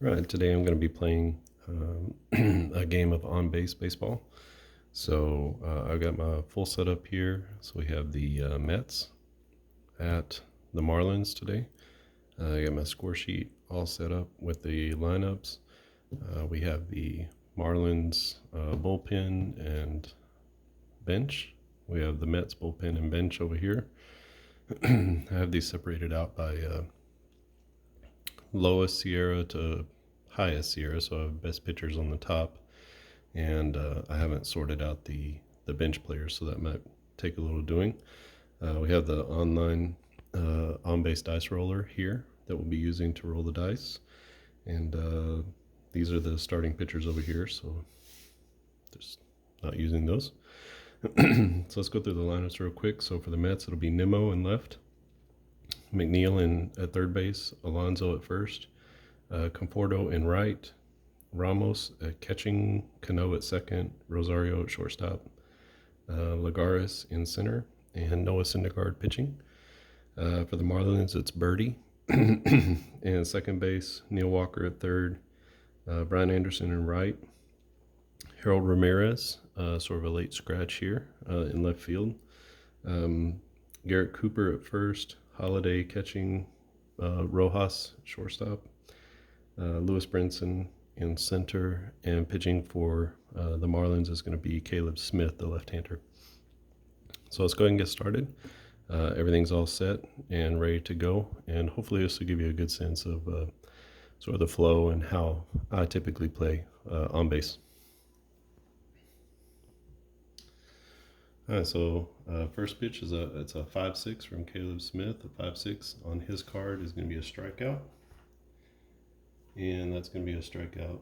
Right, today I'm going to be playing a game of on-base baseball. So I've got my full setup here. So we have the Mets at the Marlins today. I got my score sheet all set up with the lineups. We have the Marlins bullpen and bench. We have the Mets bullpen and bench over here. I have these separated out by lowest Sierra to highest Sierra, so I have best pitchers on the top, and I haven't sorted out the bench players, so that might take a little doing. We have the online on-base dice roller here that we'll be using to roll the dice, and these are the starting pitchers over here, so just not using those. So let's go through the lineups real quick. So for the Mets, it'll be Nemo in left, McNeil at third base, Alonso at first, Conforto in right, Ramos at catching, Cano at second, Rosario at shortstop, Lagares in center, and Noah Syndergaard pitching. For the Marlins, it's Birdie. And second base, Neil Walker at third, Brian Anderson in right, Harold Ramirez, sort of a late scratch here in left field, Garrett Cooper at first, Holiday catching, Rojas shortstop, Lewis Brenson in center, and pitching for the Marlins is going to be Caleb Smith, the left-hander. So let's go ahead and get started. Everything's all set and ready to go, and hopefully this will give you a good sense of sort of the flow and how I typically play on base. All right, so first pitch is it's a 5-6 from Caleb Smith. A 5-6 on his card is going to be a strikeout, and that's going to be a strikeout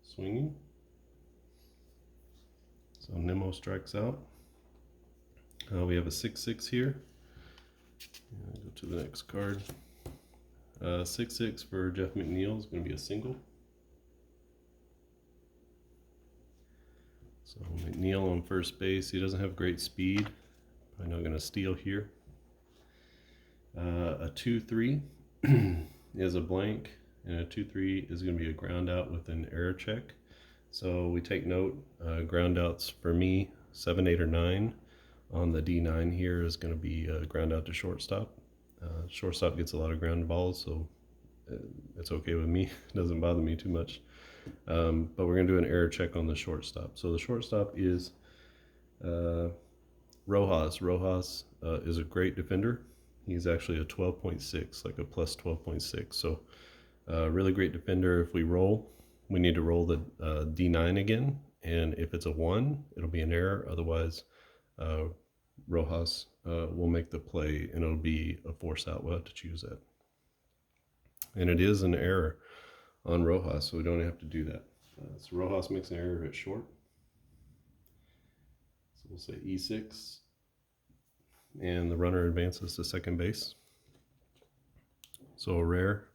swinging. So Nemo strikes out. We have a 6-6 here. Go to the next card. 6-6 for Jeff McNeil is going to be a single. So McNeil on first base. He doesn't have great speed. Probably not going to steal here. A 2-3 is a blank, and a 2-3 is going to be a ground out with an error check. So we take note, ground outs for me, 7, 8, or 9. On the D9 here is going to be a ground out to shortstop. Shortstop gets a lot of ground balls, so it's okay with me. It doesn't bother me too much. But we're going to do an error check on the shortstop. So the shortstop is Rojas. Rojas is a great defender. He's actually a 12.6, like a plus 12.6. So really great defender. If we roll, we need to roll the D9 again. And if it's a 1, it'll be an error. Otherwise, Rojas will make the play, and it'll be a force out. We'll have to choose that. And it is an error on Rojas, so we don't have to do that. So Rojas makes an error at short. So we'll say E6, and the runner advances to second base. So a rare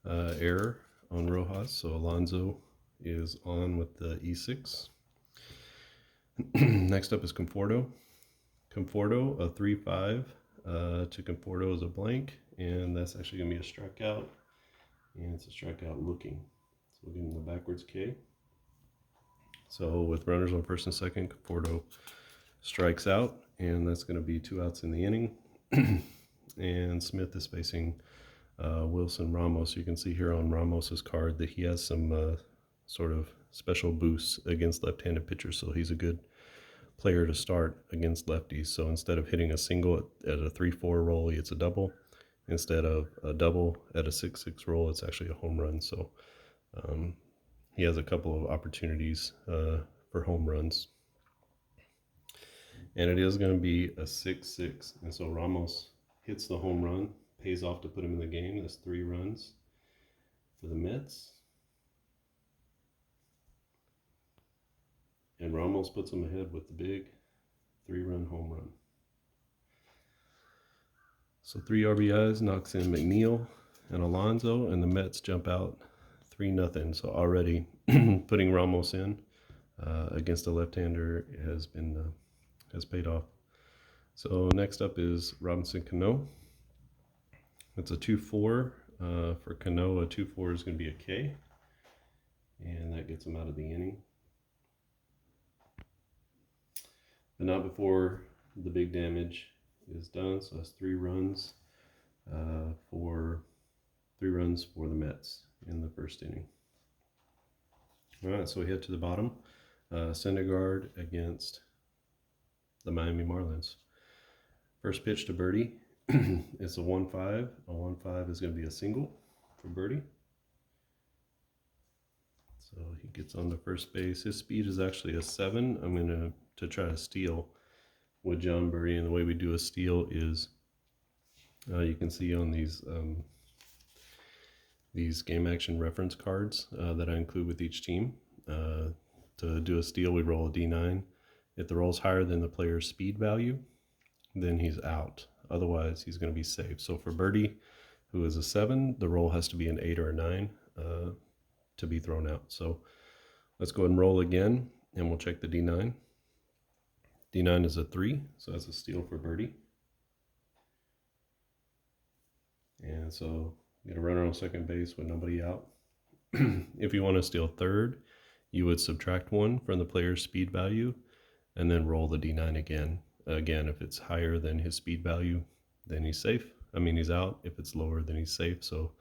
error on Rojas, so Alonso is on with the E6. Next up is Conforto. Conforto, a 3-5 to Conforto is a blank, and that's actually going to be a strikeout, and it's a strikeout looking. So we'll give him the backwards K. So with runners on first and second, Conforto strikes out, and that's going to be 2 outs in the inning. And Smith is facing Wilson Ramos. You can see here on Ramos's card that he has some sort of special boosts against left-handed pitchers, so he's a good player to start against lefties. So instead of hitting a single at a 3-4 roll, it's a double. Instead of a double at a 6-6 roll, it's actually a home run. So he has a couple of opportunities for home runs. And it is going to be a 6-6. And so Ramos hits the home run, pays off to put him in the game. That's 3 runs for the Mets. And Ramos puts him ahead with the big 3-run home run. So 3 RBIs, knocks in McNeil and Alonso, and the Mets jump out 3-0. So already putting Ramos in against a left-hander has paid off. So next up is Robinson Cano. It's a 2-4 For Cano, a 2-4 is going to be a K, and that gets him out of the inning. But not before the big damage is done. So that's 3 runs for the Mets in the first inning. All right, so we head to the bottom. Syndergaard against the Miami Marlins. First pitch to Birdie. It's a 1-5. A 1-5 is going to be a single for Birdie. So he gets on to first base. His speed is actually a 7. I'm going to try to steal with John Birdie, and the way we do a steal is you can see on these game action reference cards that I include with each team. To do a steal, we roll a D9. If the roll's higher than the player's speed value, then he's out. Otherwise, he's going to be safe. So for Birdie, who is a 7, the roll has to be an 8 or a 9 to be thrown out. So let's go ahead and roll again, and we'll check the D9. D9 is a 3, so that's a steal for Birdie. And so you get a runner on second base with nobody out. If you want to steal third, you would subtract 1 from the player's speed value and then roll the D9 again. Again, if it's higher than his speed value, then he's safe. He's out. If it's lower, then he's safe. So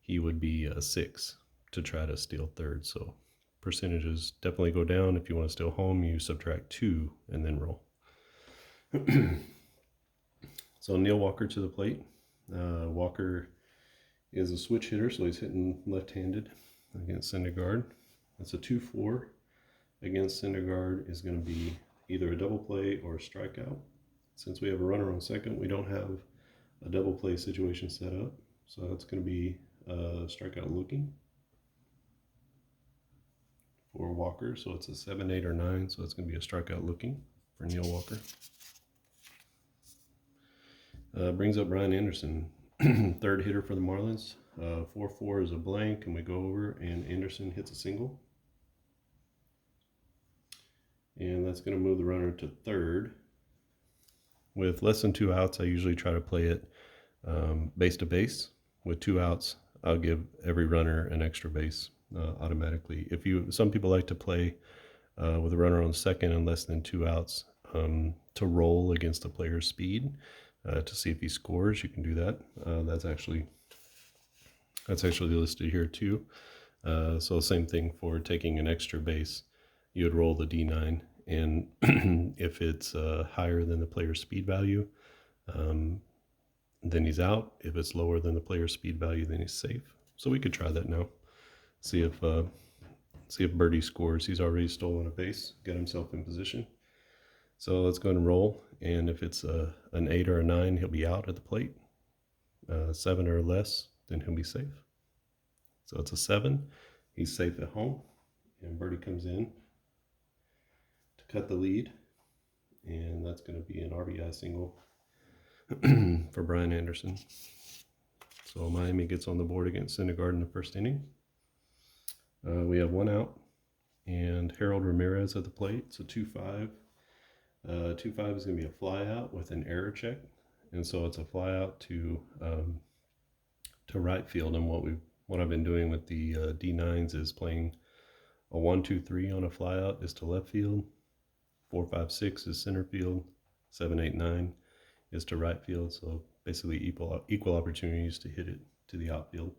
he would be a 6 to try to steal third. So percentages definitely go down. If you want to steal home, you subtract 2 and then roll. So Neil Walker to the plate. Walker is a switch hitter, so he's hitting left-handed against Syndergaard. That's a 2-4 against Syndergaard is going to be either a double play or a strikeout. Since we have a runner on second, we don't have a double play situation set up, so that's going to be strikeout looking for Walker. So it's a 7, 8, or 9, so it's going to be a strikeout looking for Neil Walker. Brings up Brian Anderson, third hitter for the Marlins. 4-4 is a blank, and we go over, and Anderson hits a single. And that's going to move the runner to third. With less than 2 outs, I usually try to play it base to base. With 2 outs, I'll give every runner an extra base automatically. Some people like to play with a runner on second and less than 2 outs to roll against the player's speed to see if he scores. You can do that. That's actually listed here too. So same thing for taking an extra base. You would roll the D9, and if it's higher than the player's speed value, then he's out. If it's lower than the player's speed value, then he's safe. So we could try that now. See if Birdie scores. He's already stolen a base, got himself in position. So let's go ahead and roll. And if it's an 8 or a 9, he'll be out at the plate. 7 or less, then he'll be safe. So it's a 7. He's safe at home. And Birdie comes in to cut the lead. And that's going to be an RBI single for Brian Anderson. So Miami gets on the board against Syndergaard in the first inning. We have 1 out. And Harold Ramirez at the plate. It's a 2-5. 2-5 is going to be a fly out with an error check. And so it's a fly out to right field. And what I've been doing with the D9s is playing a 1-2-3 on a fly out is to left field. 4-5-6 is center field. 7-8-9 is to right field. So basically equal opportunities to hit it to the outfield.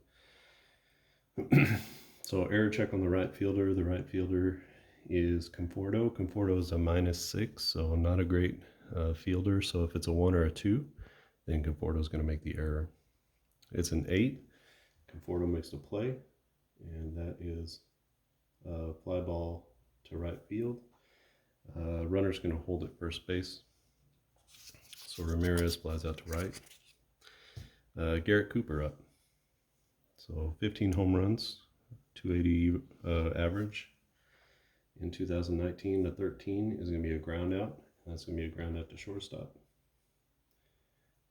So error check on the right fielder. The right fielder is Conforto. Conforto is a -6, so not a great fielder. So if it's a 1 or a 2, then Conforto is going to make the error. It's an 8. Conforto makes the play, and that is a fly ball to right field. Runner's going to hold at first base. So Ramirez flies out to right. Garrett Cooper up. So 15 home runs, 280 average. In 2019, the 13 is going to be a ground out. That's going to be a ground out to shortstop.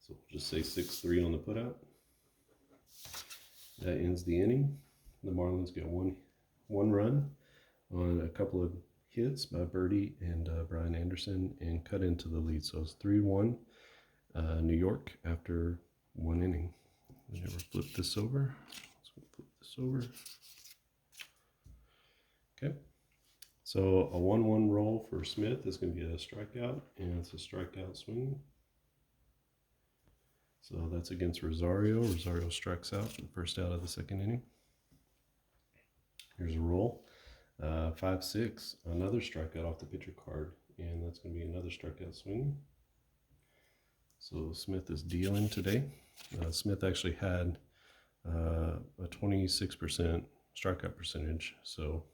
So we'll just say 6-3 on the putout. That ends the inning. The Marlins get one run on a couple of hits by Birdie and Brian Anderson and cut into the lead. So it's 3-1 New York after 1 inning. Never flip this over. So flip this over. Okay. So a 1-1 roll for Smith is going to be a strikeout, and it's a strikeout swing. So that's against Rosario. Rosario strikes out for the first out of the second inning. Here's a roll. 5-6, another strikeout off the pitcher card, and that's going to be another strikeout swing. So Smith is dealing today. Smith actually had a 26% strikeout percentage, so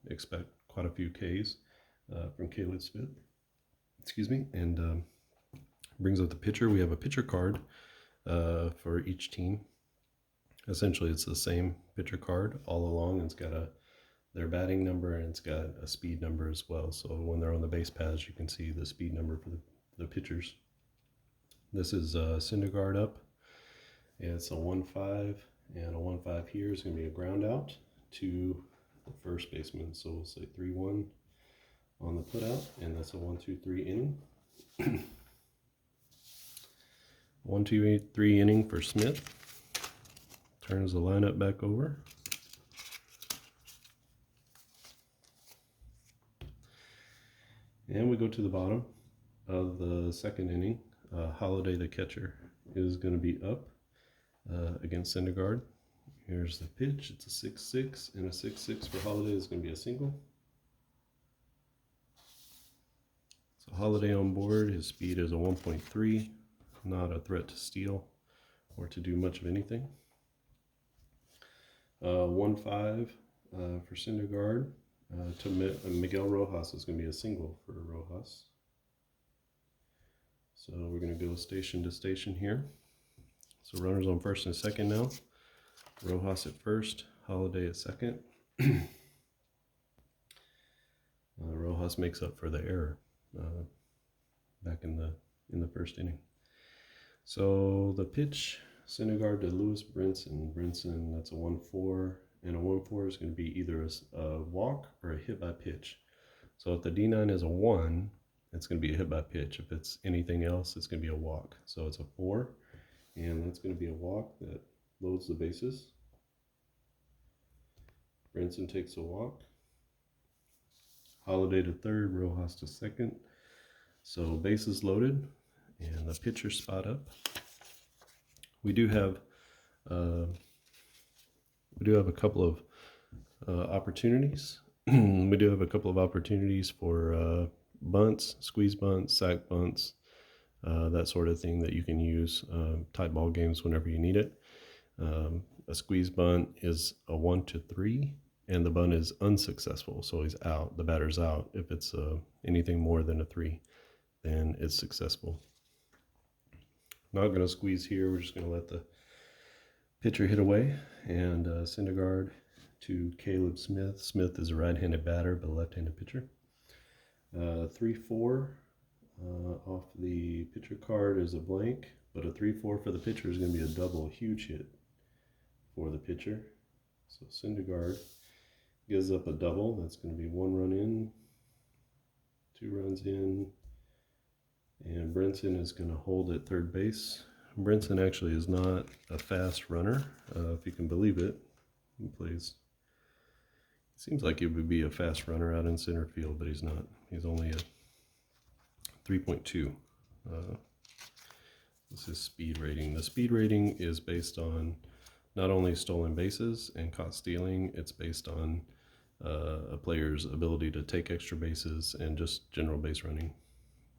expect quite a few Ks from Caleb Smith. Excuse me. And brings up the pitcher. We have a pitcher card for each team. Essentially, it's the same pitcher card all along. It's got their batting number, and it's got a speed number as well. So when they're on the base paths, you can see the speed number for the pitchers. This is Syndergaard up. It's a 1-5, and a 1-5 here is going to be a ground out to the first baseman. So we'll say 3-1 on the putout, and that's a 1-2-3 inning. 1-2-3 inning for Smith. Turns the lineup back over. And we go to the bottom of the second inning. Holiday, the catcher, is going to be up against Syndergaard. Here's the pitch. It's a 6-6, and a 6-6 for Holiday is going to be a single. So Holiday on board. His speed is a 1.3. Not a threat to steal or to do much of anything. 1-5 for Syndergaard. To Miguel Rojas is going to be a single for Rojas. So we're going to go station to station here. So runners on first and second now. Rojas at first, Holiday at second. Rojas makes up for the error back in the first inning. So the pitch, Syndergaard to Lewis Brenson. Brenson, that's a 1-4, and a 1-4 is going to be either a walk or a hit by pitch. So if the D9 is a 1, it's going to be a hit by pitch. If it's anything else, it's going to be a walk. So it's a 4, and that's going to be a walk that loads the bases. Brenson takes a walk. Holiday to third, Rojas to second. So bases loaded, and the pitcher spot up. We do have a couple of opportunities. We do have a couple of opportunities for bunts, squeeze bunts, sack bunts, that sort of thing that you can use tight ball games whenever you need it. A squeeze bunt is a 1-3, and the bunt is unsuccessful, so he's out. The batter's out. If it's anything more than a 3, then it's successful. Not going to squeeze here. We're just going to let the pitcher hit away. And Syndergaard to Caleb Smith. Smith is a right-handed batter, but a left-handed pitcher. 3-4 off the pitcher card is a blank, but a 3-4 for the pitcher is going to be a double, a huge hit for the pitcher. So Syndergaard gives up a double. That's going to be 1 run in, 2 runs in, and Brenson is going to hold at third base. Brenson actually is not a fast runner, if you can believe it. He plays. It seems like he would be a fast runner out in center field, but he's not. He's only a 3.2. This is speed rating. The speed rating is based on not only stolen bases and caught stealing, it's based on a player's ability to take extra bases and just general base running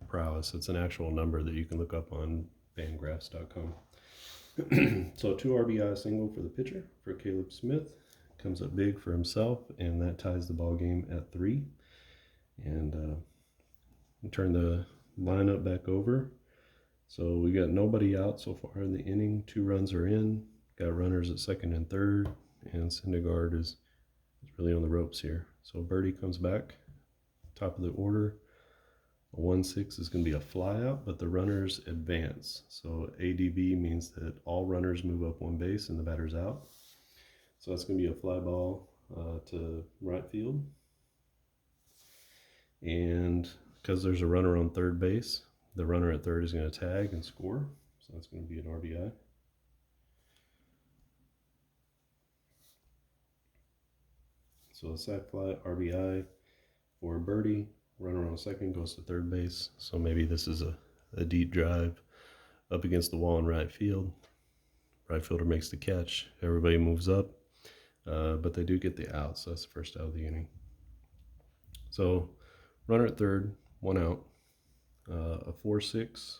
prowess. It's an actual number that you can look up on fangraphs.com. So 2 RBI single for the pitcher for Caleb Smith. Comes up big for himself, and that ties the ball game at 3. And we turn the lineup back over. So we got nobody out so far in the inning. 2 runs are in. Got runners at second and third, and Syndergaard is really on the ropes here. So Birdie comes back, top of the order. A 1-6 is going to be a fly out, but the runners advance. So ADV means that all runners move up 1 base and the batter's out. So that's going to be a fly ball to right field. And because there's a runner on third base, the runner at third is going to tag and score. So that's going to be an RBI. So a sac fly, RBI for a birdie. Runner on second goes to third base. So maybe this is a deep drive up against the wall in right field. Right fielder makes the catch. Everybody moves up, but they do get the out. So that's the first out of the inning. So runner at third, one out. A 4-6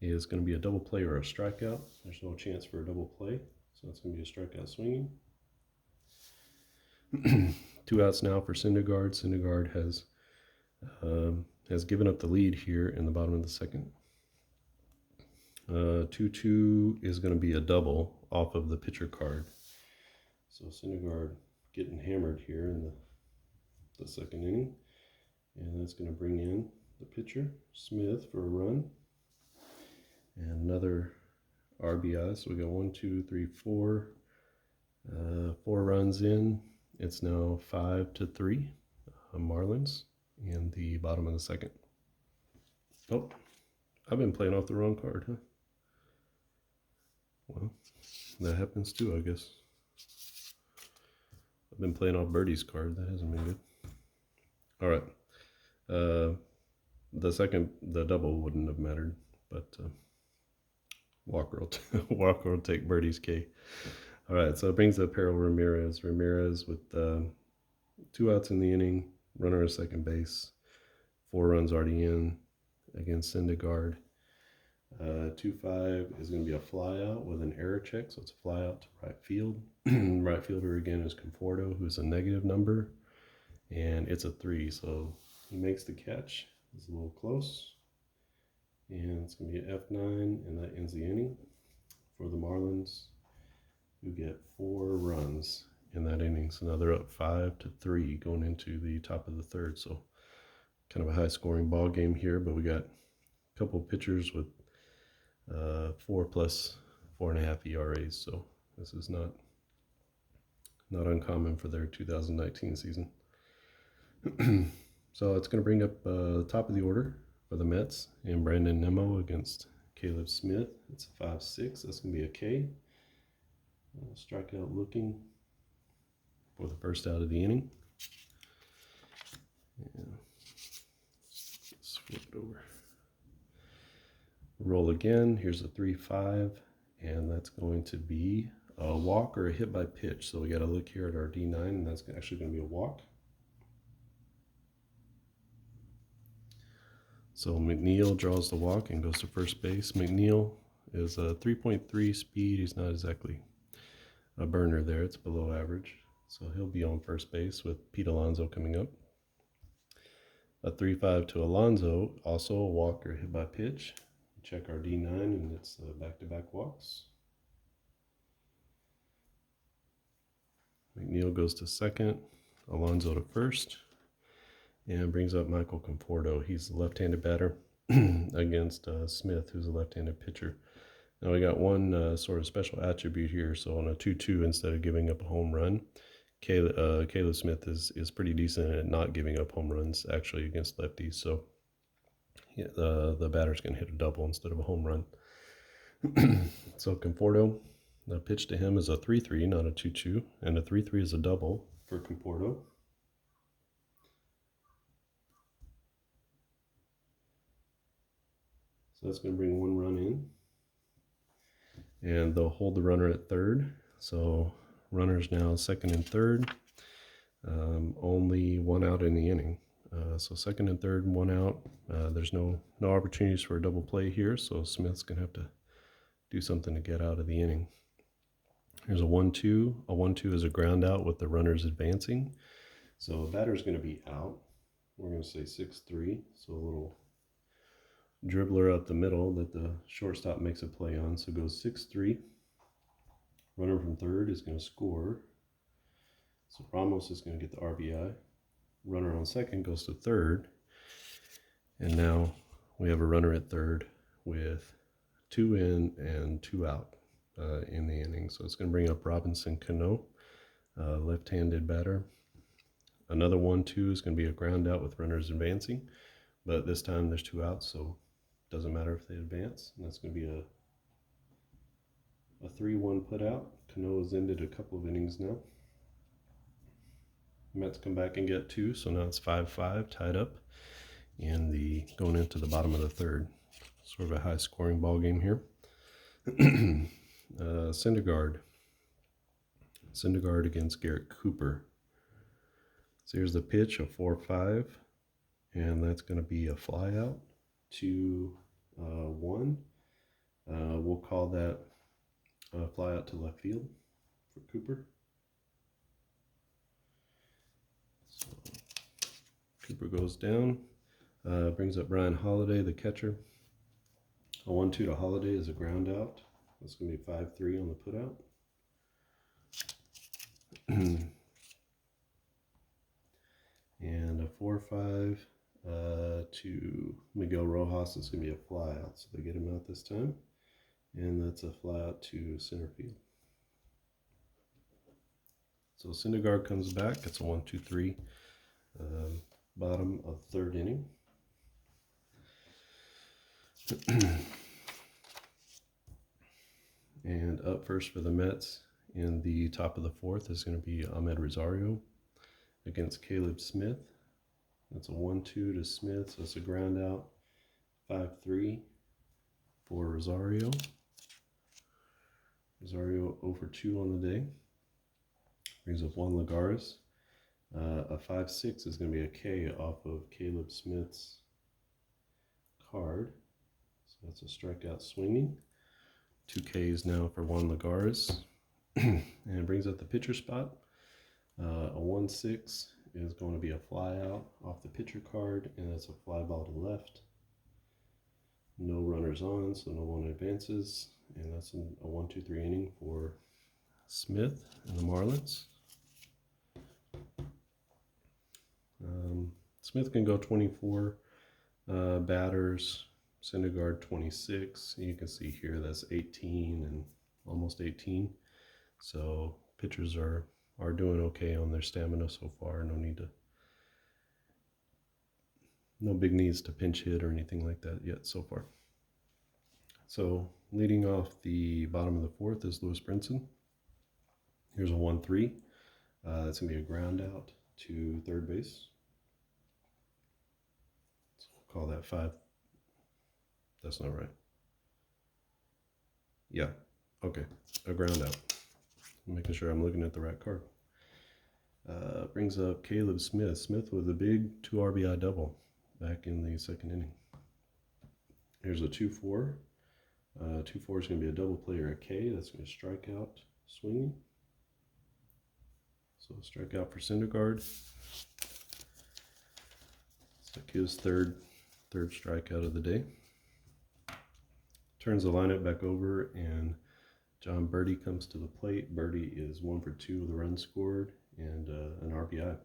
is going to be a double play or a strikeout. There's no chance for a double play, so it's going to be a strikeout swinging. 2 outs now for Syndergaard. Syndergaard has given up the lead here in the bottom of the second. 2-2 is going to be a double off of the pitcher card. So Syndergaard getting hammered here in the second inning. And that's going to bring in the pitcher, Smith, for a run. And another RBI. So we got 1, 2, 3, 4. 4 runs in. It's now 5-3. Marlins in the bottom of the second. Oh, I've been playing off the wrong card, huh? Well, that happens too, I guess. I've been playing off Birdie's card. That hasn't been good. All right. The double wouldn't have mattered, but Walker will take Birdie's K. All right, so it brings up Harold Ramirez. Ramirez with 2 outs in the inning, runner at second base, 4 runs already in against Syndergaard. 2-5 is going to be a fly out with an error check, so it's a fly out to right field. Right fielder again is Conforto, who's a negative number, and it's a 3, so he makes the catch. It's a little close, and it's going to be an F9, and that ends the inning for the Marlins, who get 4 runs in that inning. So now they're up 5-3 going into the top of the third. So kind of a high scoring ball game here, but we got a couple of pitchers with 4 plus 4.5 ERAs. So this is not uncommon for their 2019 season. So it's going to bring up the top of the order for the Mets and Brandon Nemo against Caleb Smith. It's a 5-6. That's going to be a K. Strikeout looking for the first out of the inning. And let's flip it over. Roll again. Here's a 3-5, and that's going to be a walk or a hit by pitch. So we got to look here at our D9, and that's actually going to be a walk. So McNeil draws the walk and goes to first base. McNeil is a 3.3 speed. He's not exactly a burner there. It's below average. So he'll be on first base with Pete Alonso coming up. A 3-5 to Alonso, also a walk or hit by pitch. Check our D9, and it's back-to-back walks. McNeil goes to second, Alonso to first, and brings up Michael Conforto. He's the left-handed batter against Smith, who's a left-handed pitcher. Now we got one sort of special attribute here. So on a 2-2, instead of giving up a home run, Caleb Smith is pretty decent at not giving up home runs actually against lefties. So yeah, the batter's going to hit a double instead of a home run. So Conforto, the pitch to him is a 3-3, not a 2-2, and a 3-3 is a double for Conforto. So that's going to bring 1 run in. And they'll hold the runner at third. So runners now second and third. Only 1 out in the inning. So second and third, 1 out. There's no opportunities for a double play here. So Smith's going to have to do something to get out of the inning. Here's a 1-2. A 1-2 is a ground out with the runners advancing. So the batter's going to be out. We're going to say 6-3. So a little dribbler up the middle that the shortstop makes a play on. So it goes 6-3. Runner from third is going to score. So Ramos is going to get the RBI. Runner on second goes to third. And now we have a runner at third with 2 in and 2 out in the inning. So it's going to bring up Robinson Cano, left-handed batter. Another 1-2 is going to be a ground out with runners advancing. But this time there's 2 outs, so it doesn't matter if they advance. And that's going to be a 3-1 put out. Cano has ended a couple of innings now. Mets come back and get 2, so now it's 5-5, tied up, and going into the bottom of the third. Sort of a high-scoring ball game here. Syndergaard against Garrett Cooper. So here's the pitch, a 4-5, and that's going to be a fly out, 2-1. We'll call that a fly out to left field for Cooper. So Cooper goes down, brings up Brian Holiday, the catcher. A 1-2 to Holiday is a ground out. That's going to be 5-3 on the putout. And a 4-5 to Miguel Rojas is going to be a fly out. So they get him out this time. And that's a fly out to center field. So Syndergaard comes back. It's a 1-2-3. Bottom of third inning. And up first for the Mets in the top of the fourth is going to be Ahmed Rosario against Caleb Smith. That's a 1-2 to Smith, so it's a ground out. 5-3 for Rosario. Rosario 0-2 on the day. Brings up Juan Lagares. A 5-6 is going to be a K off of Caleb Smith's card. So that's a strikeout swinging. 2 Ks now for Juan Lagares. And it brings up the pitcher spot. A 1-6 is going to be a fly out off the pitcher card, and that's a fly ball to left. No runners on, so no one advances. And that's a 1-2-3 inning for Smith and the Marlins. Smith can go 24 batters, Syndergaard 26. You can see here that's 18 and almost 18. So pitchers are doing okay on their stamina so far. No big needs to pinch hit or anything like that yet so far. So leading off the bottom of the fourth is Brenson. Here's a 1-3. That's going to be a ground out to third base. So we'll call that 5. That's not right. Yeah, okay, a ground out. I'm making sure I'm looking at the right card. Brings up Caleb Smith. Smith with a big 2 RBI double back in the second inning. Here's a 2-4. 2-4 is going to be a double play or a K. That's going to strike out swinging. So strikeout for Syndergaard. So his third strikeout of the day. Turns the lineup back over, and John Birdie comes to the plate. Birdie is 1 for 2 with a run scored and an RBI.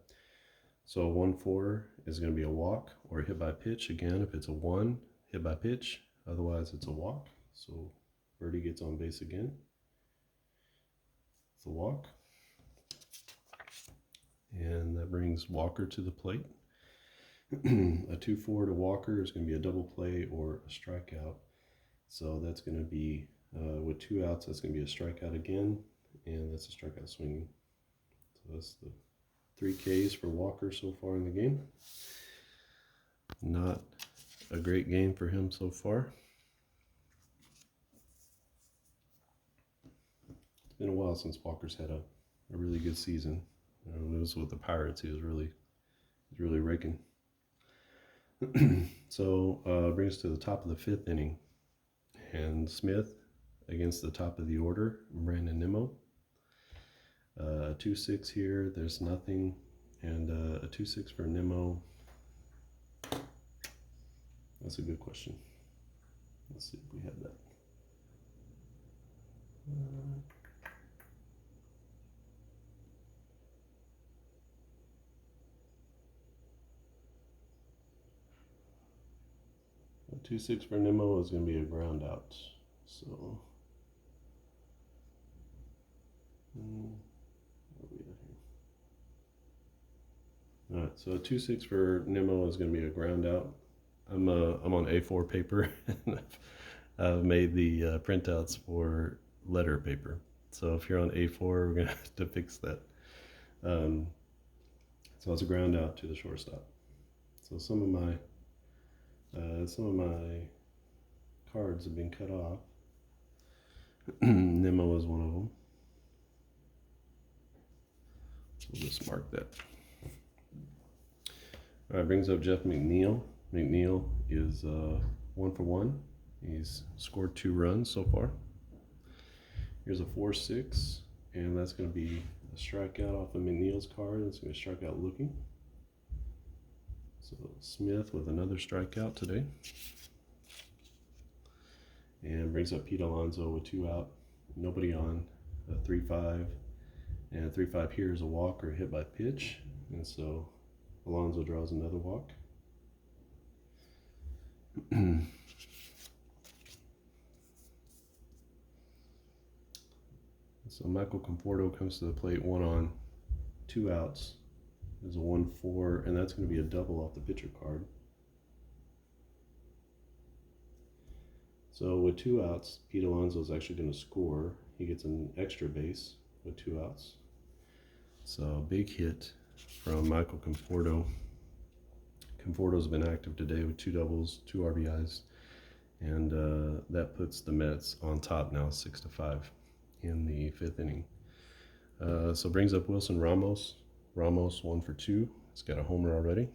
So a 1-4 is going to be a walk or a hit by pitch. Again, if it's a 1, hit by pitch. Otherwise, it's a walk. So Birdie gets on base again. It's a walk. And that brings Walker to the plate. A 2-4 to Walker is going to be a double play or a strikeout. So that's going to be, with 2 outs, that's going to be a strikeout again, and that's a strikeout swinging. So that's the 3 Ks for Walker so far in the game. Not a great game for him so far. It's been a while since Walker's had a really good season. It was with the Pirates. He was really raking. So brings us to the top of the 5th inning. And Smith against the top of the order, Brandon Nemo. 2-6 here, there's nothing. And a 2-6 for Nemo. That's a good question. Let's see if we have that. A 2-6 for Nemo is going to be a ground out. So, where are we at here? All right, so a 2-6 for Nemo is going to be a ground out. I'm on A4 paper, and I've made the printouts for letter paper. So if you're on A4, we're going to have to fix that. So it's a ground out to the shortstop. So some of my cards have been cut off. Nemo is one of them. So we'll just mark that. All right, brings up Jeff McNeil. McNeil is 1 for 1. He's scored 2 runs so far. Here's a 4-6, and that's going to be a strikeout off of McNeil's card. That's going to be a strikeout looking. So Smith with another strikeout today. And brings up Pete Alonso with 2 out, nobody on, a 3-5. And a 3-5 here is a walk or a hit by pitch. And so Alonso draws another walk. So Michael Conforto comes to the plate, 1 on, 2 outs. There's a 1-4, and that's going to be a double off the pitcher card. So with 2 outs, Pete Alonso is actually going to score. He gets an extra base with 2 outs. So big hit from Michael Conforto. Conforto's been active today with 2 doubles, 2 RBIs, and that puts the Mets on top now, 6-5 in the 5th inning. So brings up Wilson Ramos. Ramos 1 for 2. He's got a homer already.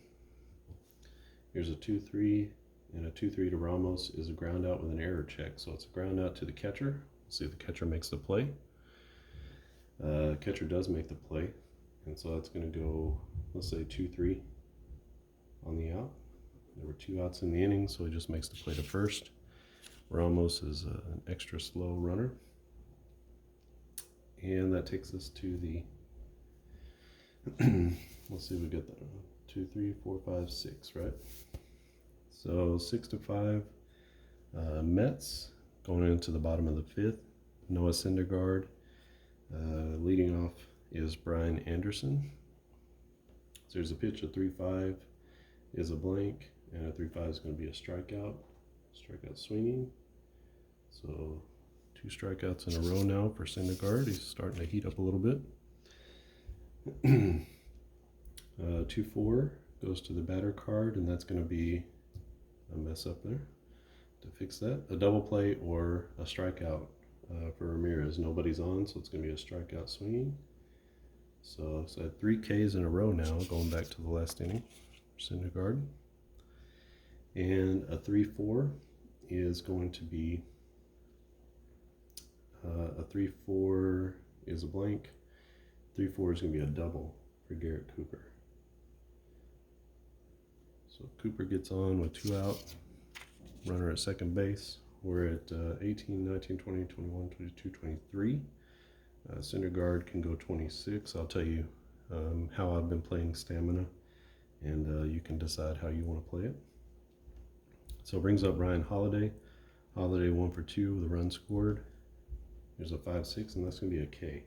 Here's a 2-3, and a 2-3 to Ramos is a ground out with an error check. So it's a ground out to the catcher. Let's see if the catcher makes the play. Catcher does make the play, and so that's going to go, let's say 2-3 on the out. There were 2 outs in the inning, so he just makes the play to first. Ramos is an extra slow runner. And that takes us to the, let's see, we got that 2, 3, 4, 5, 6, right? So 6-5 Mets going into the bottom of the 5th. Noah Syndergaard. Leading off is Brian Anderson. So there's a pitch, a 3-5 is a blank, and a 3-5 is going to be a strikeout swinging. So 2 strikeouts in a row now for Syndergaard. He's starting to heat up a little bit. 2-4 goes to the batter card, and that's going to be a mess up there. To fix that, a double play or a strikeout for Ramirez. Nobody's on, so it's going to be a strikeout swinging. So it's at 3 Ks in a row now, going back to the last inning for Syndergaard. And a 3-4 is going to be a 3-4 is a blank. 3-4 is going to be a double for Garrett Cooper. So Cooper gets on with 2 out, runner at second base. We're at 18, 19, 20, 21, 22, 23. Syndergaard can go 26. I'll tell you how I've been playing stamina, and you can decide how you want to play it. So it brings up Ryan Holiday. Holiday 1 for 2 with a run scored. There's a 5-6, and that's going to be a K.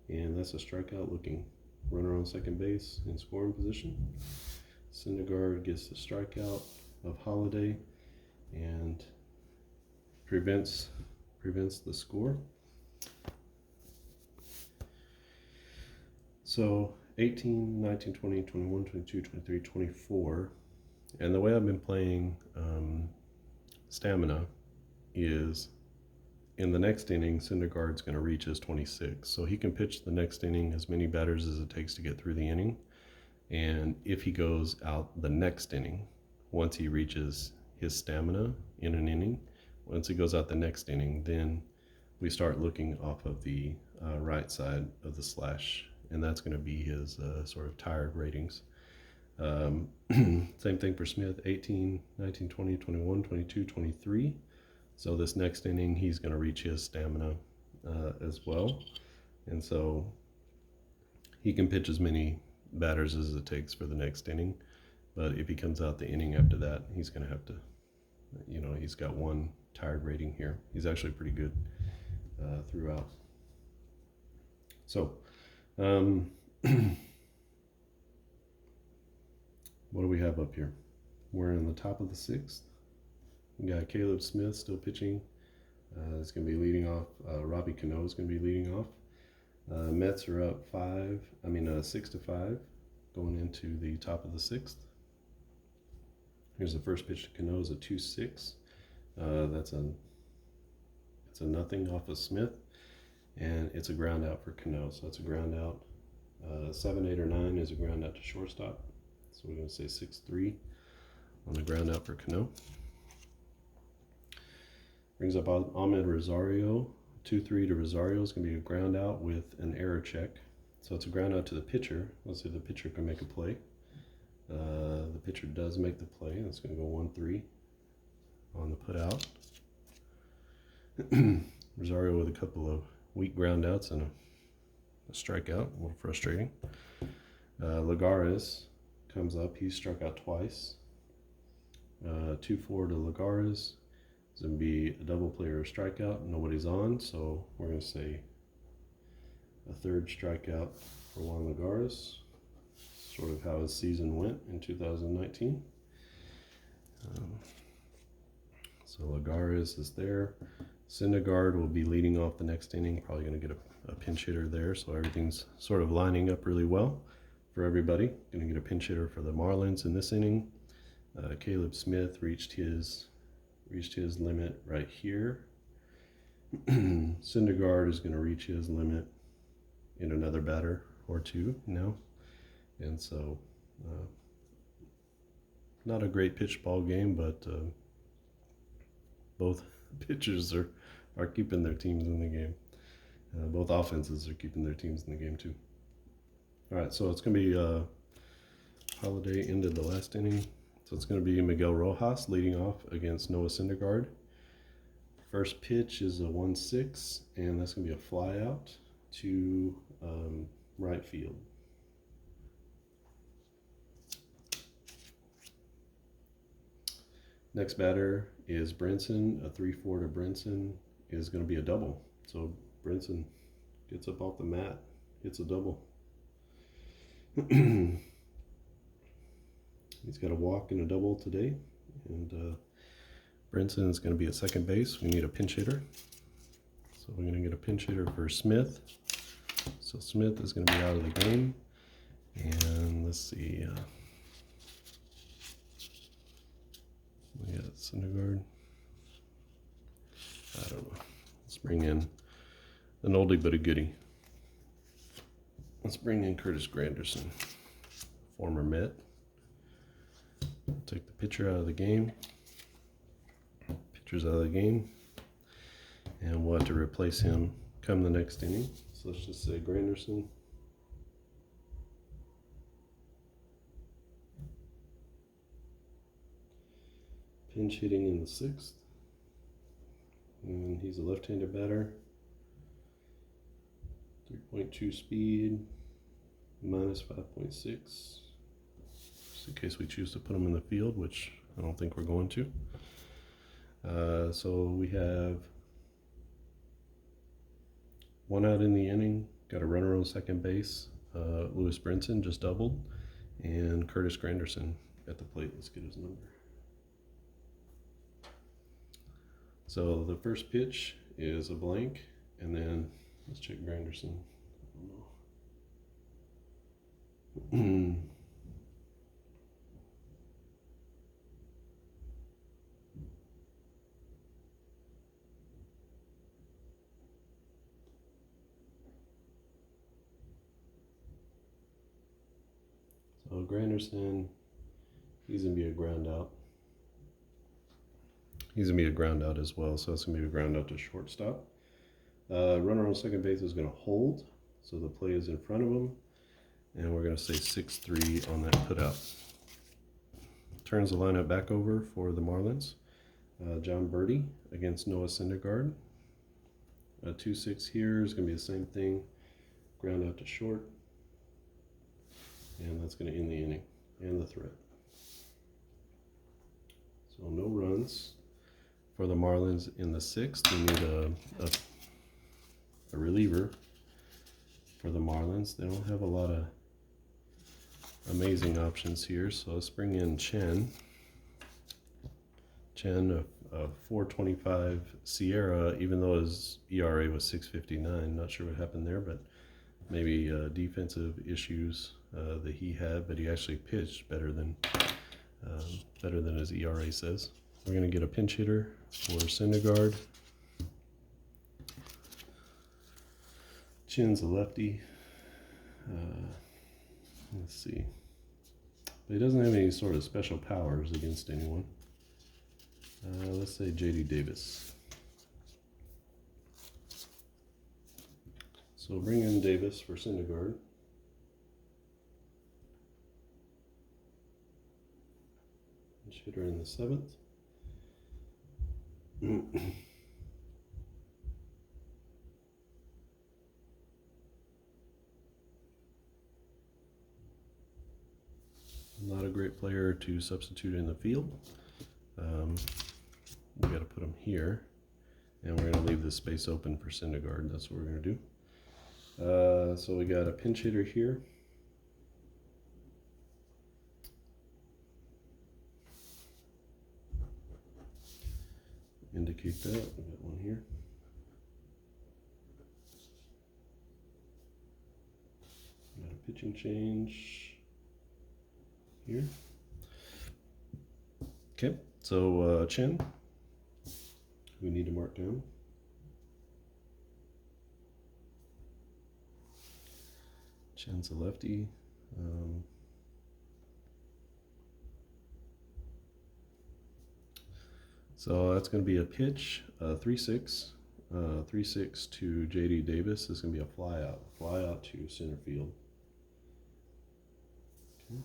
And that's a strikeout looking. Runner on second base in scoring position. Syndergaard gets the strikeout of Holiday and prevents the score. So 18, 19, 20, 21, 22, 23, 24. And the way I've been playing stamina is in the next inning, Syndergaard's going to reach his 26. So he can pitch the next inning as many batters as it takes to get through the inning. And if he goes out the next inning, once he reaches his stamina in an inning, once he goes out the next inning, then we start looking off of the right side of the slash. And that's going to be his sort of tired ratings. Same thing for Smith, 18, 19, 20, 21, 22, 23. So this next inning, he's going to reach his stamina as well. And so he can pitch as many batters as it takes for the next inning. But if he comes out the inning after that, he's going to have to, he's got 1 tired rating here. He's actually pretty good throughout. So, what do we have up here? We're in the top of the 6th. We got Caleb Smith still pitching. It's going to be leading off. Robbie Cano is going to be leading off. Mets are up 6-5, going into the top of the 6th. Here's the first pitch to Cano, is a 2-6. It's a nothing off of Smith, and it's a ground out for Cano. So that's a ground out. 7, 8, or 9 is a ground out to shortstop. So we're going to say 6-3 on the ground out for Cano. Brings up Ahmed Rosario. 2-3 to Rosario is going to be a ground out with an error check. So it's a ground out to the pitcher. Let's see if the pitcher can make a play. The pitcher does make the play. That's going to go 1-3 on the put out. Rosario with a couple of weak ground outs and a strikeout, a little frustrating. Lagares comes up. He's struck out twice. 2-4 to Lagares. It's going to be a double play or a strikeout. Nobody's on, so we're going to say a third strikeout for Juan Lagares. Sort of how his season went in 2019. So Lagares is there. Syndergaard will be leading off the next inning. Probably going to get a pinch hitter there, so everything's sort of lining up really well for everybody. Going to get a pinch hitter for the Marlins in this inning. Caleb Smith reached his limit right here. Syndergaard is going to reach his limit in another batter or two now. And so, not a great pitch ball game, but both pitchers are keeping their teams in the game. Both offenses are keeping their teams in the game too. All right, so it's going to be Holiday ended the last inning. So it's going to be Miguel Rojas leading off against Noah Syndergaard. First pitch is a 1-6, and that's going to be a fly out to right field. Next batter is Brenson. A 3-4 to Brenson is going to be a double. So Brenson gets up off the mat, hits a double. He's got a walk and a double today. And Brenson is going to be at second base. We need a pinch hitter. So we're going to get a pinch hitter for Smith. So Smith is going to be out of the game. And let's see. We got Syndergaard. I don't know. Let's bring in an oldie but a goodie. Let's bring in Curtis Granderson, former Met. Take the pitcher out of the game. Pitcher's out of the game. And we'll have to replace him come the next inning. So let's just say Granderson. Pinch hitting in the 6th. And he's a left-handed batter. 3.2 speed, minus 5.6. Just in case we choose to put him in the field, which I don't think we're going to. So we have one out in the inning. Got a runner on second base. Lewis Brenson just doubled. And Curtis Granderson at the plate. Let's get his number. So the first pitch is a blank, and then let's check Granderson. I don't know. So Granderson, he's going to be a ground out. He's going to be a ground out as well, so it's going to be a ground out to shortstop. Runner on second base is going to hold, so the play is in front of him, and we're going to say 6-3 on that put out. Turns the lineup back over for the Marlins. John Birdie against Noah Syndergaard. 2-6 here is going to be the same thing. Ground out to short, and that's going to end the inning and the threat. So no runs for the Marlins in the 6th. We need a reliever for the Marlins. They don't have a lot of amazing options here, so let's bring in Chen. Chen, a 4.25 Sierra, even though his ERA was 6.59. Not sure what happened there, but maybe defensive issues that he had, but he actually pitched better than his ERA says. We're going to get a pinch hitter for Syndergaard. Chin's a lefty. Let's see. But he doesn't have any sort of special powers against anyone. Let's say J.D. Davis. So bring in Davis for Syndergaard. Pinch hitter in the 7th. Not a great player to substitute in the field. We got to put him here, and we're going to leave this space open for Syndergaard. That's what we're going to do. So we got a pinch hitter here. Indicate that. We got one here. Got a pitching change here. Okay, so Chen, we need to mark down. Chen's a lefty. So that's going to be a pitch, 3-6. 3-6 to J.D. Davis. This is going to be a fly out to center field. Okay.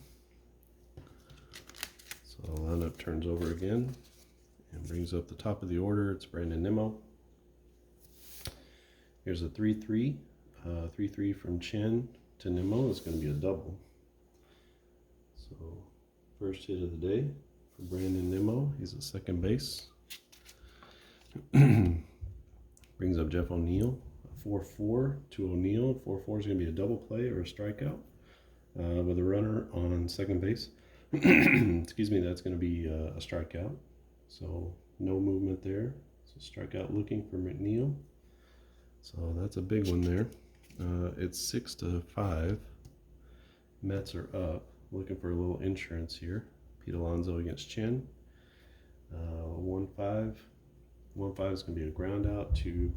So lineup turns over again and brings up the top of the order. It's Brandon Nemo. Here's a 3-3. 3-3 from Chen to Nemo is going to be a double. So first hit of the day for Brandon Nemo. He's at second base. Brings up Jeff O'Neill. 4-4 to O'Neill. 4-4 is going to be a double play or a strikeout with a runner on second base. Excuse me, that's going to be a strikeout. So no movement there. So strikeout looking for McNeil. So that's a big one there. It's 6-5. Mets are up. Looking for a little insurance here. Pete Alonso against Chen. 1-5. 1-5 is going to be a ground out to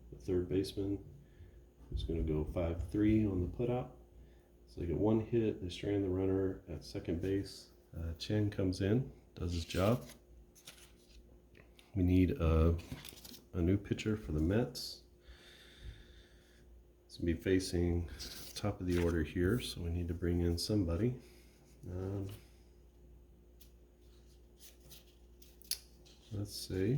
the third baseman, who's going to go 5-3 on the putout. So they get one hit. They strand the runner at second base. Chen comes in, does his job. We need a new pitcher for the Mets. It's going to be facing top of the order here, so we need to bring in somebody. Let's see.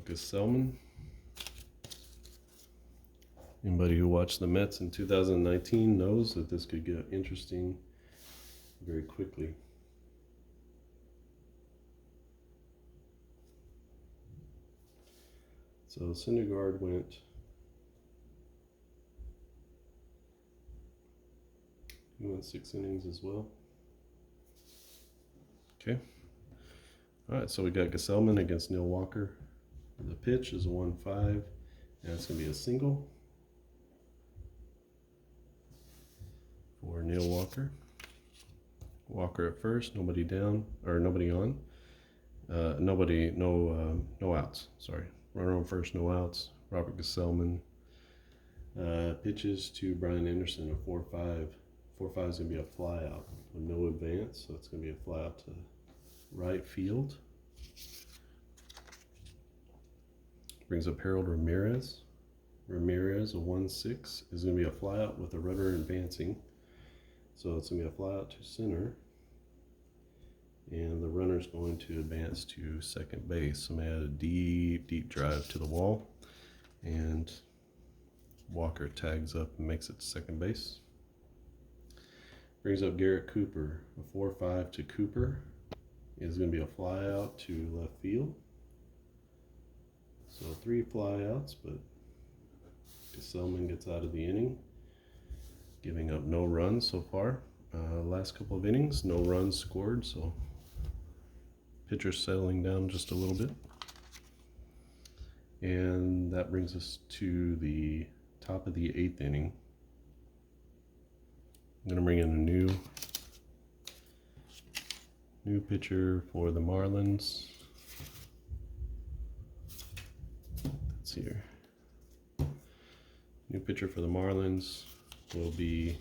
Gesellman. Anybody who watched the Mets in 2019 knows that this could get interesting very quickly. So Syndergaard went He went 6 innings as well. Okay. All right, so we got Gesellman against Neil Walker. The pitch is a 1-5, and it's going to be a single for Neil Walker. Walker at first, nobody down, or nobody on. No outs, sorry. Runner on first, no outs. Robert Gesellman pitches to Brian Anderson, a 4-5. 4-5 is going to be a fly out with no advance, so it's going to be a fly out to right field. Brings up Harold Ramirez. Ramirez, a 1-6, is going to be a fly out with a runner advancing. So it's going to be a fly out to center. And the runner's going to advance to second base. So I'm going to add a deep drive to the wall. And Walker tags up and makes it to second base. Brings up Garrett Cooper. A 4-5 to Cooper is going to be a fly out to left field. So 3 flyouts, but Gesellman gets out of the inning, giving up no runs so far. Last couple of innings, no runs scored, so pitcher settling down just a little bit. And that brings us to the top of the 8th inning. I'm going to bring in a new pitcher for the Marlins. Let's see here. New pitcher for the Marlins will be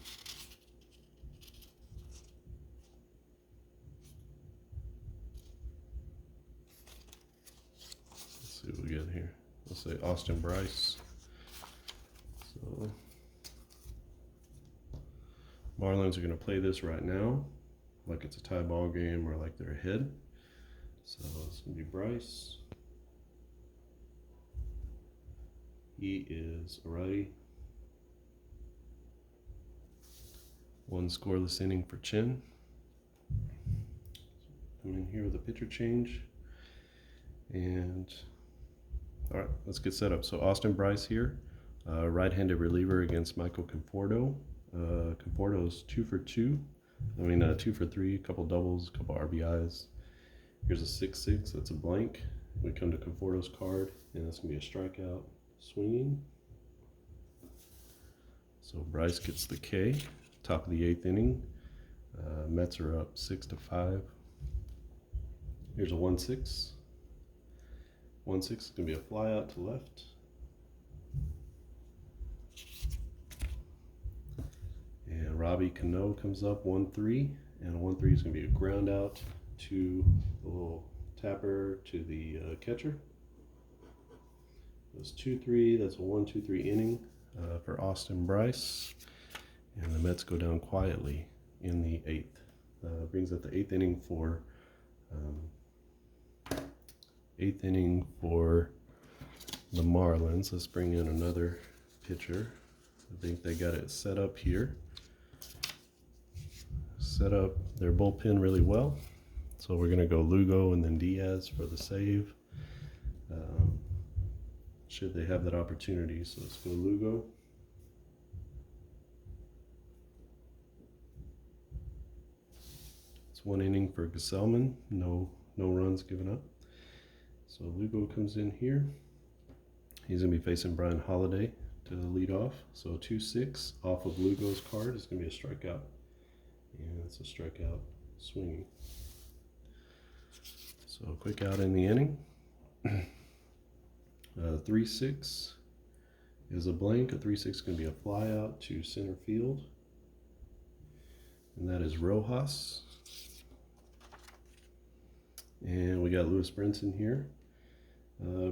what we got here. Let's say Austin Bryce. So Marlins are going to play this right now, like it's a tie ball game or like they're ahead. So it's going to be Bryce. He is a righty. 1 scoreless inning for Chin. Coming in here with a pitcher change. And all right, let's get set up. So Austin Bryce here, right-handed reliever against Michael Conforto. Conforto's 2 for 2. 2 for 3, a couple doubles, a couple RBIs. Here's a 6-6, that's a blank. We come to Conforto's card, and that's gonna be a strikeout swinging. So Bryce gets the K, top of the 8th inning. Mets are up 6-5. Here's a 1-6. 1-6 is going to be a fly out to left. And Robbie Cano comes up 1-3, and a 1-3 is going to be a ground out to the little tapper to the catcher. That's 2-3. That's a 1-2-3 inning for Austin Bryce, and the Mets go down quietly in the 8th. Brings up the 8th inning for. 8th inning for the Marlins. Let's bring in another pitcher. I think they got it set up here. Set up their bullpen really well. So we're going to go Lugo and then Diaz for the save. Should they have that opportunity. So let's go Lugo. It's 1 inning for Gesellman. No runs given up. So Lugo comes in here. He's going to be facing Brian Holiday to lead off. So 2-6 off of Lugo's card is going to be a strikeout. And it's a strikeout swinging. So quick out in the inning. 3-6 is a blank. A 3-6 is going to be a fly out to center field. And that is Rojas. And we got Lewis Brenson here.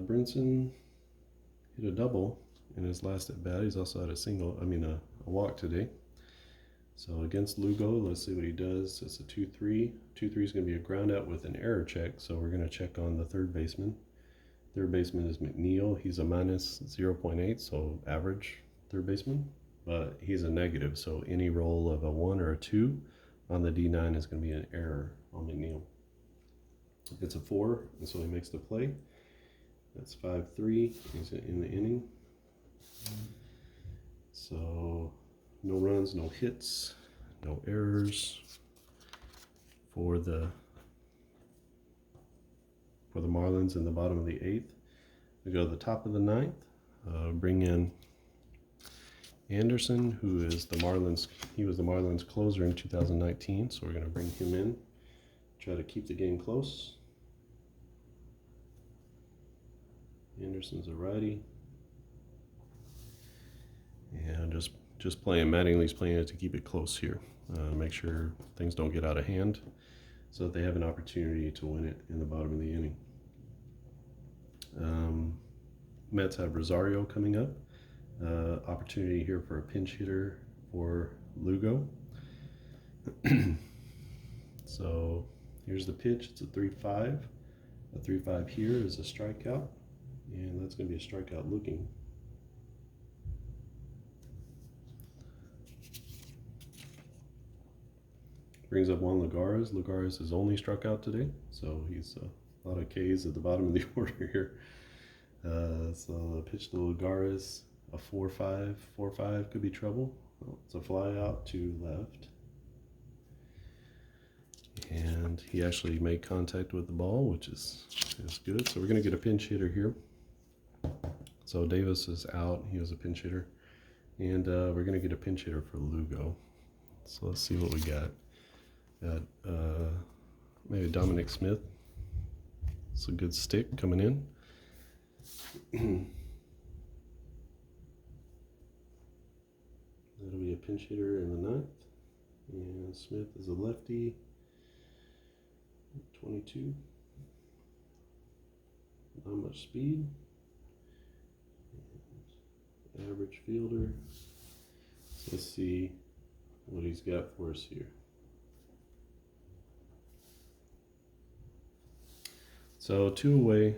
Brenson hit a double in his last at bat. He's also had a walk today. So against Lugo, let's see what he does. It's a 2-3. 2-3 is going to be a ground out with an error check. So we're going to check on the third baseman. Third baseman is McNeil. He's a minus 0.8, so average third baseman. But he's a negative, so any roll of a 1 or a 2 on the D9 is going to be an error on McNeil. It's a 4, and so he makes the play. That's 5-3. He's in the inning. So no runs, no hits, no errors for the Marlins in the bottom of the 8th. We go to the top of the 9th. Bring in Anderson, who is the Marlins. He was the Marlins closer in 2019, so we're going to bring him in. Try to keep the game close. Anderson's a righty. And just playing, Mattingly's playing it to keep it close here. Make sure things don't get out of hand so that they have an opportunity to win it in the bottom of the inning. Mets have Rosario coming up. Opportunity here for a pinch hitter for Lugo. So here's the pitch. It's a 3-5. A 3-5 here is a strikeout, and that's going to be a strikeout looking. Brings up Juan Lagares. Lagares has only struck out today, so he's a lot of Ks at the bottom of the order here. So the pitch to Lagares, a 4-5. 4-5 could be trouble. Oh, it's a fly out to left. And he actually made contact with the ball, which is good. So we're going to get a pinch hitter here. So Davis is out. He was a pinch hitter. And we're going to get a pinch hitter for Lugo. So let's see what we got. Got maybe Dominic Smith. It's a good stick coming in. That'll be a pinch hitter in the 9th. And Smith is a lefty. 22. Not much speed. And average fielder. So let's see what he's got for us here. So 2 away.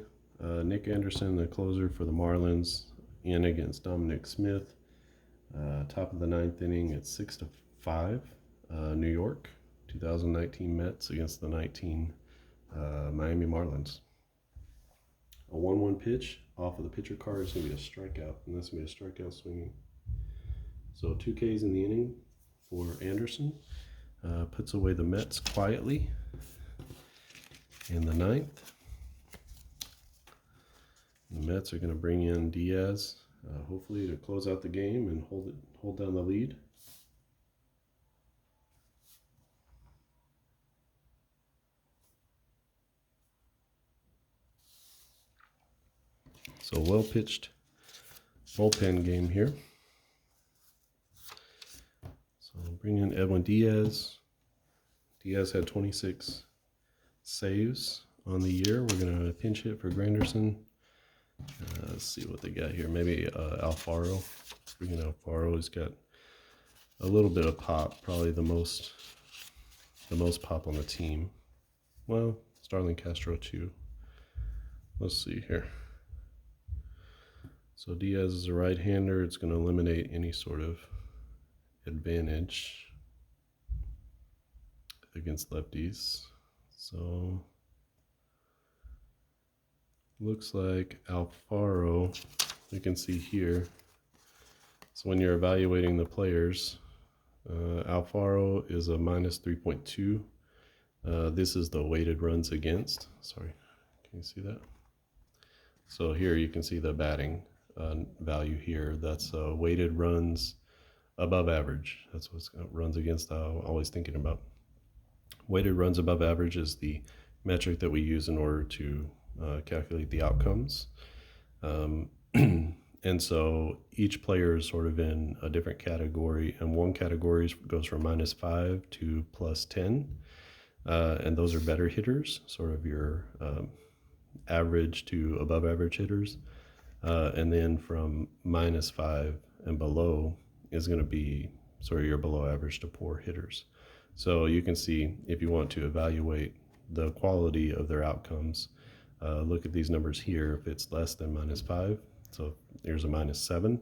Nick Anderson, the closer for the Marlins, in against Dominic Smith. Top of the 9th inning at 6-5. New York, 2019 Mets against the 19 Miami Marlins. A 1-1 pitch off of the pitcher card is going to be a strikeout, and that's going to be a strikeout swinging. So 2 Ks in the inning for Anderson. Puts away the Mets quietly in the 9th. The Mets are going to bring in Diaz, hopefully to close out the game and hold down the lead. So well pitched bullpen game here. So bring in Edwin Diaz. Diaz had 26 saves on the year. We're going to pinch hit for Granderson. Let's see what they got here. Maybe Alfaro. Bring in Alfaro. He's got a little bit of pop. Probably the most pop on the team. Well, Starling Castro too. Let's see here. So Diaz is a right-hander. It's going to eliminate any sort of advantage against lefties. So looks like Alfaro, you can see here. So when you're evaluating the players, Alfaro is a minus 3.2. This is the weighted runs against. Sorry, can you see that? So here you can see the batting value here. That's weighted runs above average. That's what runs against I'm always thinking about. Weighted runs above average is the metric that we use in order to calculate the outcomes. And so each player is sort of in a different category, and one category goes from -5 to +10. And those are better hitters, sort of your average to above average hitters. And then from -5 and below is going to be sort of your below average to poor hitters. So you can see if you want to evaluate the quality of their outcomes, look at these numbers here. If it's less than -5, so there's a -7,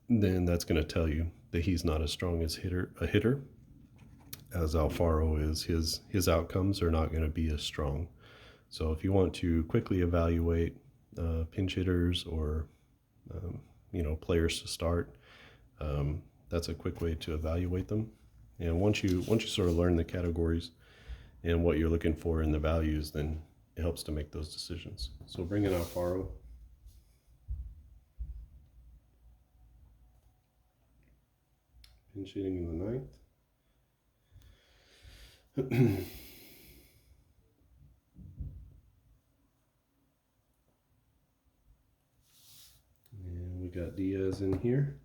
then that's going to tell you that he's not as strong as a hitter as Alfaro is. His outcomes are not going to be as strong. So if you want to quickly evaluate pinch hitters or players to start, that's a quick way to evaluate them. And once you sort of learn the categories and what you're looking for in the values, then it helps to make those decisions. So bring in Alfaro. Pinch hitting in the 9th. And we got Diaz in here.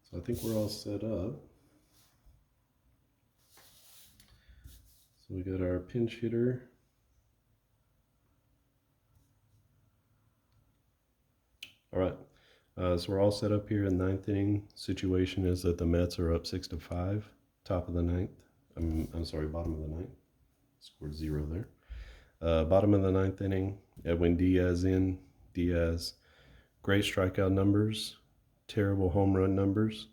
So I think we're all set up. So we got our pinch hitter. All right. So we're all set up here in the 9th inning. Situation is that the Mets are up 6-5, top of the 9th. I'm sorry, bottom of the 9th. Scored 0 there. Bottom of the 9th inning, Edwin Diaz in. Diaz, great strikeout numbers, terrible home run numbers.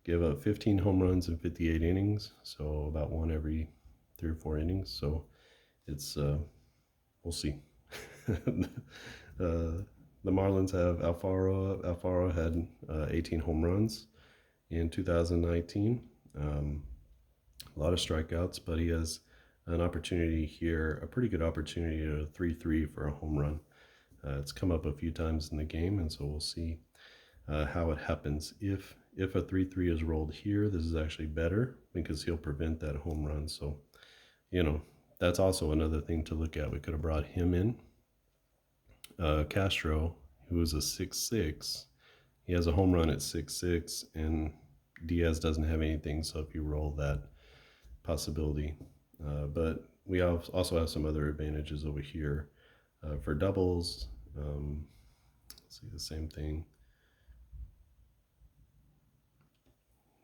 Give up 15 home runs in 58 innings, so about one every 3 or 4 innings. So it's, we'll see. The Marlins have Alfaro. Alfaro had 18 home runs in 2019. A lot of strikeouts, but he has an opportunity here, a pretty good opportunity to 3-3 for a home run. It's come up a few times in the game, and so we'll see how it happens. If a 3-3 is rolled here, this is actually better because he'll prevent that home run. So, that's also another thing to look at. We could have brought him in. Castro, who is a 6-6, he has a home run at 6-6, and Diaz doesn't have anything, so if you roll that possibility. But we also have some other advantages over here. For doubles, let's see the same thing.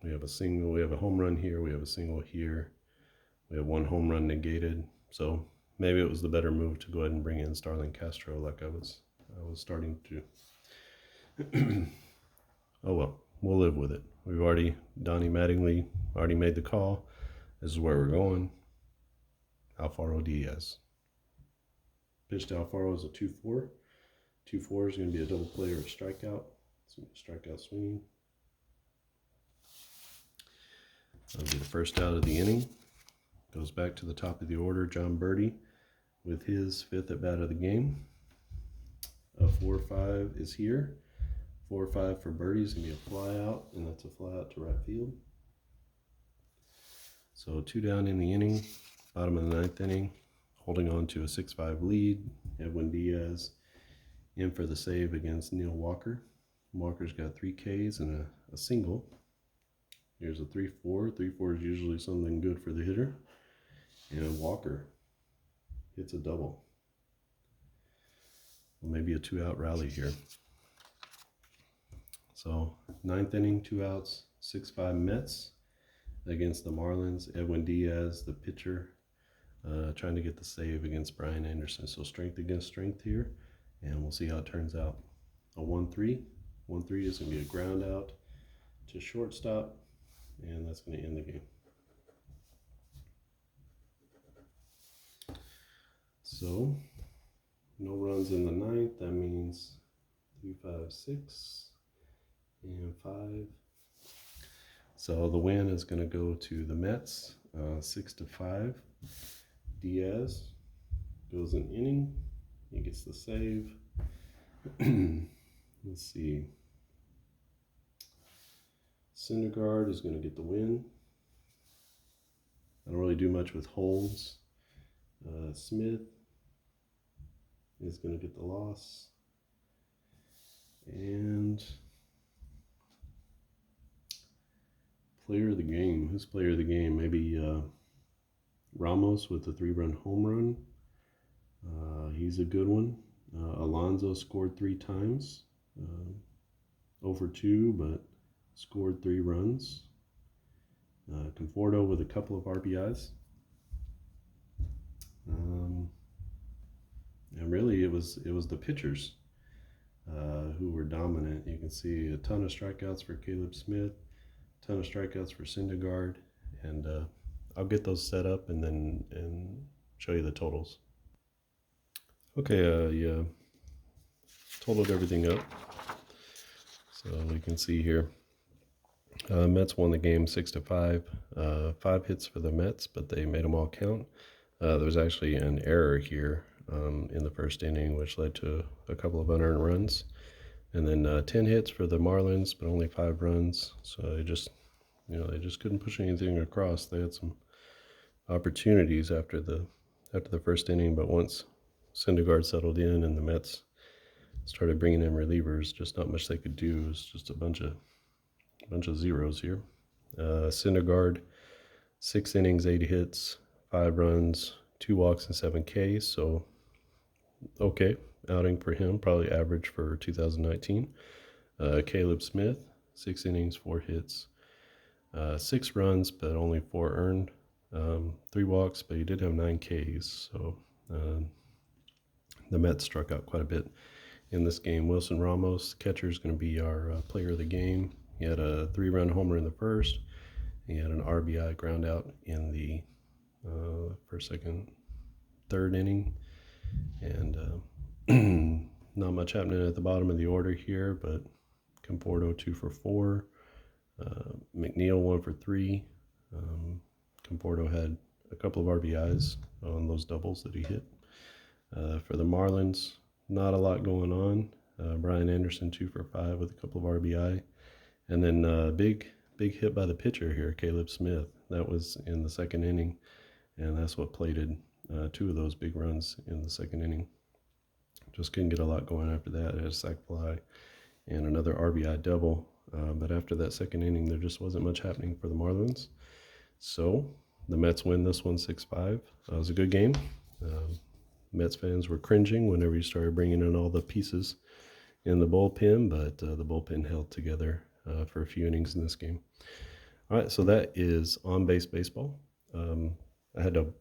We have a single, we have a home run here, we have a single here. We have one home run negated, so maybe it was the better move to go ahead and bring in Starlin Castro like I was starting to. Oh well, we'll live with it. We've already, Donnie Mattingly already made the call. This is where we're going. Alfaro Diaz. Pitch to Alfaro is a 2-4. 2-4 is going to be a double play or a strikeout. It's going to be a strikeout swinging. That'll be the first out of the inning. Goes back to the top of the order, John Birdie, with his 5th at bat of the game. A 4-5 is here. 4-5 for Birdie is going to be a fly out, and that's a fly out to right field. So 2 down in the inning, bottom of the 9th inning, holding on to a 6-5 lead. Edwin Diaz in for the save against Neil Walker. Walker's got 3 Ks and a single. Here's a 3-4. 3-4 is usually something good for the hitter. And Walker hits a double. Well, maybe a 2-out rally here. So 9th inning, 2 outs, 6-5 Mets against the Marlins. Edwin Diaz, the pitcher, trying to get the save against Brian Anderson. So strength against strength here, and we'll see how it turns out. A 1-3. 1-3 is going to be a ground out to shortstop, and that's going to end the game. So, no runs in the 9th. That means 3, 5, 6, and 5. So the win is going to go to the Mets, 6-5. Diaz goes an inning. He gets the save. Let's see. Syndergaard is going to get the win. I don't really do much with holds. Smith is going to get the loss. And player of the game. Who's player of the game? Maybe Ramos with a 3-run home run. He's a good one. Alonso scored 3 times. 0 for 2, but scored 3 runs. Conforto with a couple of RBIs. And really it was the pitchers who were dominant. You can see a ton of strikeouts for Caleb Smith, a ton of strikeouts for Syndergaard, and I'll get those set up and show you the totals. Okay, yeah, totaled everything up. So you can see here, Mets won the game 6-5. 5 hits for the Mets, but they made them all count. There was actually an error here in the first inning, which led to a couple of unearned runs. And then 10 hits for the Marlins, but only 5 runs. So they just couldn't push anything across. They had some opportunities after the first inning, but once Syndergaard settled in and the Mets started bringing in relievers, just not much they could do. It was just a bunch of zeros here. Syndergaard, 6 innings, 8 hits, 5 runs, 2 walks, and 7 Ks. So, okay, outing for him, probably average for 2019. Caleb Smith, 6 innings, 4 hits, 6 runs, but only 4 earned. 3 walks, but he did have 9 Ks. So the Mets struck out quite a bit in this game. Wilson Ramos, catcher, is going to be our player of the game. He had a 3-run homer in the first. He had an RBI ground out in the first, second, third inning. And not much happening at the bottom of the order here, but Conforto 2 for 4. McNeil 1 for 3. Conforto had a couple of RBIs on those doubles that he hit. For the Marlins, not a lot going on. Brian Anderson 2 for 5 with a couple of RBI. And then big hit by the pitcher here, Caleb Smith. That was in the second inning, and that's what plated 2 of those big runs in the second inning. Just couldn't get a lot going after that. It had a sac fly and another RBI double. But after that second inning, there just wasn't much happening for the Marlins. So the Mets win this one 6-5. It was a good game. Mets fans were cringing whenever you started bringing in all the pieces in the bullpen, but the bullpen held together for a few innings in this game. All right, so that is On Base Baseball. I had to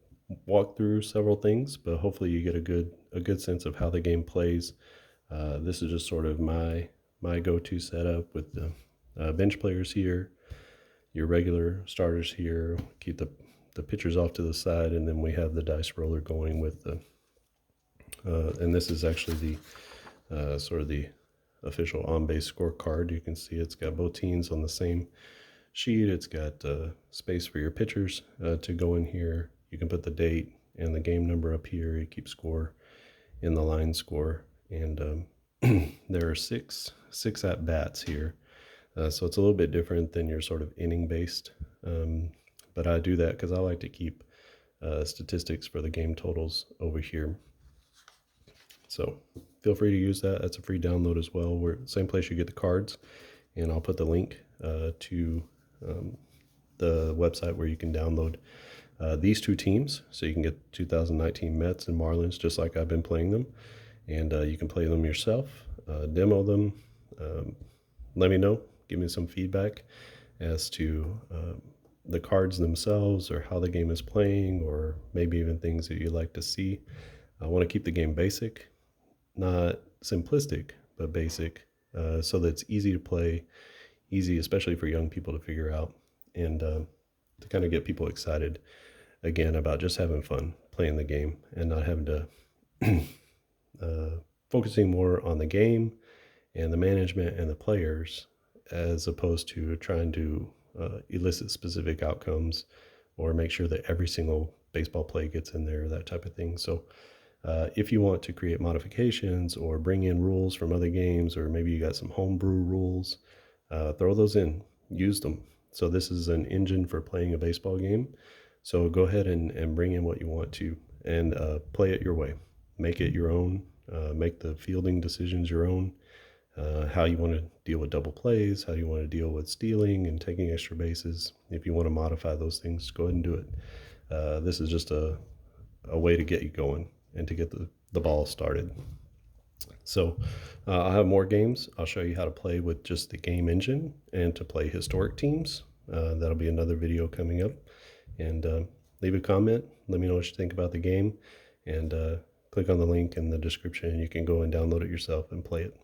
walk through several things, but hopefully you get a good sense of how the game plays. This is just sort of my go-to setup with the bench players here, your regular starters here, keep the pitchers off to the side, and then we have the dice roller going with the and this is actually the sort of the official on-base scorecard. You can see it's got both teams on the same sheet. It's got space for your pitchers to go in here. You can put the date and the game number up here. You keep score in the line score, and there are six at bats here, so it's a little bit different than your sort of inning based. But I do that because I like to keep statistics for the game totals over here. So feel free to use that. That's a free download as well. We're same place you get the cards, and I'll put the link to the website where you can download these 2 teams, so you can get 2019 Mets and Marlins just like I've been playing them, and you can play them yourself, demo them. Let me know, give me some feedback as to the cards themselves or how the game is playing, or maybe even things that you'd like to see. I want to keep the game basic, not simplistic, but basic, so that it's easy to play, easy especially for young people to figure out, and to kind of get people excited again about just having fun playing the game and not having to focusing more on the game and the management and the players, as opposed to trying to elicit specific outcomes or make sure that every single baseball play gets in there, that type of thing. So if you want to create modifications or bring in rules from other games, or maybe you got some homebrew rules, throw those in, use them. So this is an engine for playing a baseball game. So go ahead and bring in what you want to, and play it your way. Make it your own. Make the fielding decisions your own. How you want to deal with double plays, how you want to deal with stealing and taking extra bases. If you want to modify those things, go ahead and do it. This is just a way to get you going and to get the ball started. So I'll have more games. I'll show you how to play with just the game engine and to play historic teams. That'll be another video coming up. And leave a comment. Let me know what you think about the game. And click on the link in the description and you can go and download it yourself and play it.